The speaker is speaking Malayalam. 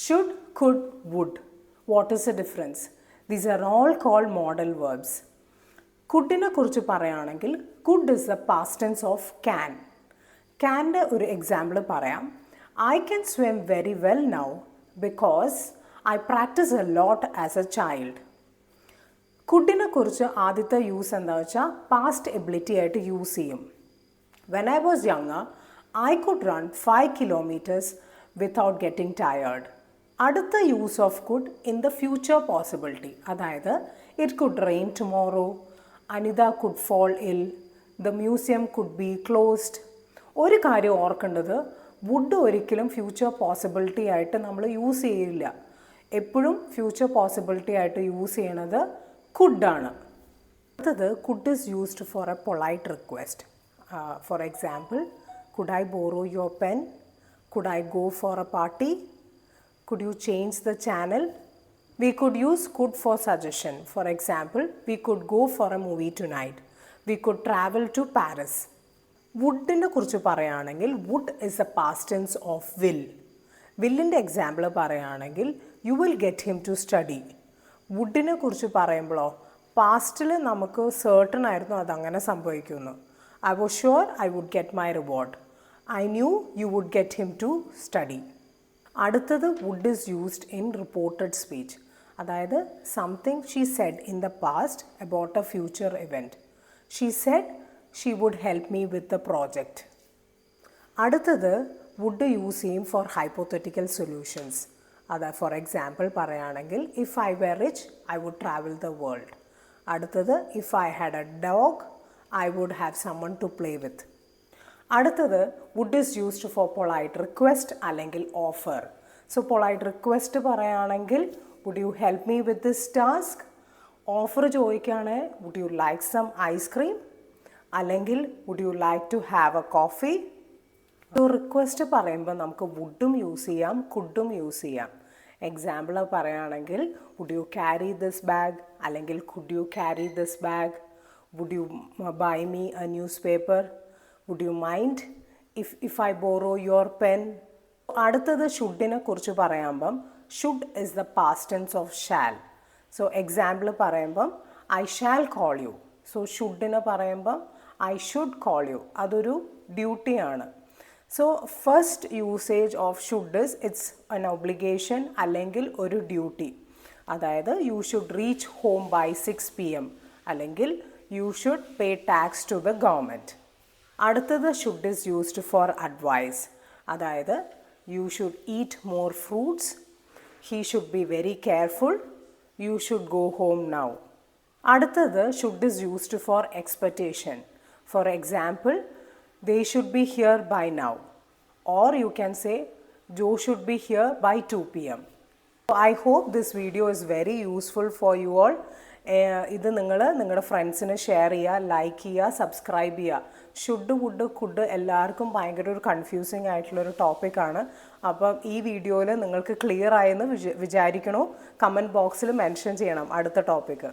Should, could, would. What is the difference? These are all called modal verbs. Couldine kurichu parayanengil could is the past tense of can. Can'de oru example parayam. I can swim very well now because I practice a lot as a child. Couldine kurichu ആദ്യത്തെ യൂസ് എന്താ വെച്ചാൽ പാസ്റ്റ് എബിലിറ്റി ആയിട്ട് യൂസ് ചെയ്യും. When I was younger, I could run 5 kilometers without getting tired. അടുത്ത use of could in the future possibility, അതായത് it could rain tomorrow, Anita could fall ill, the museum could be closed. ഒരു കാര്യം ഓർക്കേണ്ടത്, വുഡ് ഒരിക്കലും ഫ്യൂച്ചർ പോസിബിലിറ്റി ആയിട്ട് നമ്മൾ യൂസ് ചെയ്യില്ല. എപ്പോഴും ഫ്യൂച്ചർ പോസിബിലിറ്റി ആയിട്ട് യൂസ് ചെയ്യണത് കുഡാണ്. അടുത്തത് could is used four A polite request. For example, could I borrow your pen, could I go for A party, could you change the channel? We could use could for suggestion. For example, we could go for a movie tonight. We could travel to Paris. Woodine kurichu parayanengil would is the past tense of will. Willinte example parayanengil you will get him to study. Woodine kurichu parayumbolo pastile namukku certain aayirunnu adu angane sambhavikkunnu. I was sure I would get my reward. I knew you would get him to study. അടുത്തത് would is used in reported speech, അതായത് something she said in the past about a future event. She said she would help me with the project. അടുത്തത് വുഡ് യൂസ് ചെയ്യും ഫോർ ഹൈപ്പോത്തറ്റിക്കൽ സൊല്യൂഷൻസ്. അതായത് ഫോർ എക്സാമ്പിൾ പറയുകയാണെങ്കിൽ if I were rich I would travel the world. അടുത്തത് if I had a dog I would have someone to play with. അടുത്തത് would is used for polite request അല്ലെങ്കിൽ ഓഫർ. സോ പൊളൈറ്റ് റിക്വസ്റ്റ് പറയുകയാണെങ്കിൽ would U help me with this task. Offer ചോദിക്കുകയാണെങ്കിൽ would you like some ice cream, അല്ലെങ്കിൽ would you like to have a coffee. So request പറയുമ്പോൾ നമുക്ക് വുഡും യൂസ് ചെയ്യാം, കുഡും യൂസ് ചെയ്യാം. എക്സാമ്പിൾ പറയുകയാണെങ്കിൽ would you carry this bag, അല്ലെങ്കിൽ could you carry this bag. Would you buy me a newspaper. Would you mind if I borrow your pen? അടുത്തത് ഷുഡിനെ കുറിച്ച് പറയുമ്പം should is the past tense of shall. So example പറയുമ്പം I shall call you. So ഷുഡിനെ പറയുമ്പം ഐ ഷുഡ് കോൾ യു, അതൊരു ഡ്യൂട്ടിയാണ്. So first usage of should is it's an obligation അല്ലെങ്കിൽ ഒരു ഡ്യൂട്ടി. അതായത് you should reach home by 6 PM, അല്ലെങ്കിൽ you should pay tax to the government. അടുത്തത് should is used for advice. അതായത് you should eat more fruits, he should be very careful, you should go home now. അടുത്തത് should is used for expectation. For example, they should be here by now, or you can say Joe should be here by 2 PM. I hope this video is very useful for you all. ഇത് നിങ്ങളുടെ ഫ്രണ്ട്സിന് ഷെയർ ചെയ്യുക, ലൈക്ക് ചെയ്യുക, സബ്സ്ക്രൈബ് ചെയ്യുക. ഷുഡ്, വുഡ്, കുഡ് എല്ലാവർക്കും ഭയങ്കര ഒരു കൺഫ്യൂസിങ് ആയിട്ടുള്ളൊരു ടോപ്പിക്കാണ്. അപ്പം ഈ വീഡിയോയിൽ നിങ്ങൾക്ക് ക്ലിയർ ആയെന്ന് വിചാരിക്കണോ? കമൻറ്റ് ബോക്സിൽ മെൻഷൻ ചെയ്യണം അടുത്ത ടോപ്പിക്ക്.